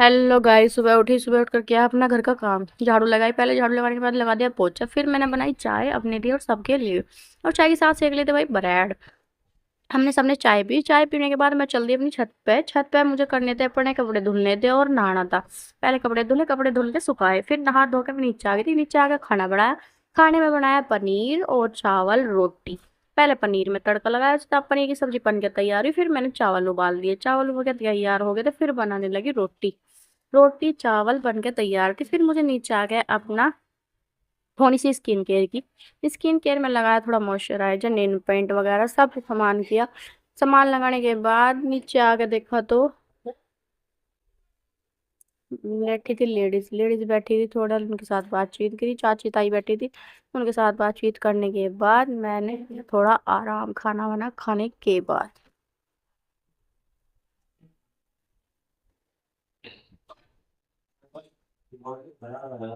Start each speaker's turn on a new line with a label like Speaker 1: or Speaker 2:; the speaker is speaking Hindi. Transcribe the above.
Speaker 1: हेलो गाइस, सुबह उठी। सुबह उठकर किया अपना घर का काम, झाड़ू लगाई। पहले झाड़ू लगाने के बाद लगा दिया पोछा। फिर मैंने बनाई चाय अपने लिए और सबके लिए। और चाय के साथ सेक लेते भाई ब्रेड। हमने सबने चाय पी। चाय पीने के बाद मैं चल दी अपनी छत पे। छत पे मुझे करने थे अपने कपड़े धुलने थे और नहाना था। पहले कपड़े धुले, कपड़े धुल के सुखाए, फिर नहा धो के मैं नीचे आ गई थी। नीचे आके खाना बनाया। खाने में बनाया पनीर और चावल रोटी। पहले पनीर में तड़का लगाया, तब पनीर की सब्जी बन के तैयार हुई। फिर मैंने चावल उबाल दिए, चावल उबल के तैयार हो गए थे। फिर बनाने लगी रोटी। रोटी चावल बन के तैयार थी। फिर मुझे नीचे आ गया अपना थोड़ी सी स्किन केयर की। स्किन केयर में लगाया थोड़ा मॉइस्चराइजर, नेल पेंट वगैरह सब सामान किया। सामान लगाने के बाद नीचे आके देखा तो बैठी थी लेडीज। लेडीज बैठी थी, थोड़ा उनके साथ बातचीत करी। चाची ताई बैठी थी, उनके साथ बातचीत करने के बाद मैंने थोड़ा आराम, खाना वाना खाने के बाद।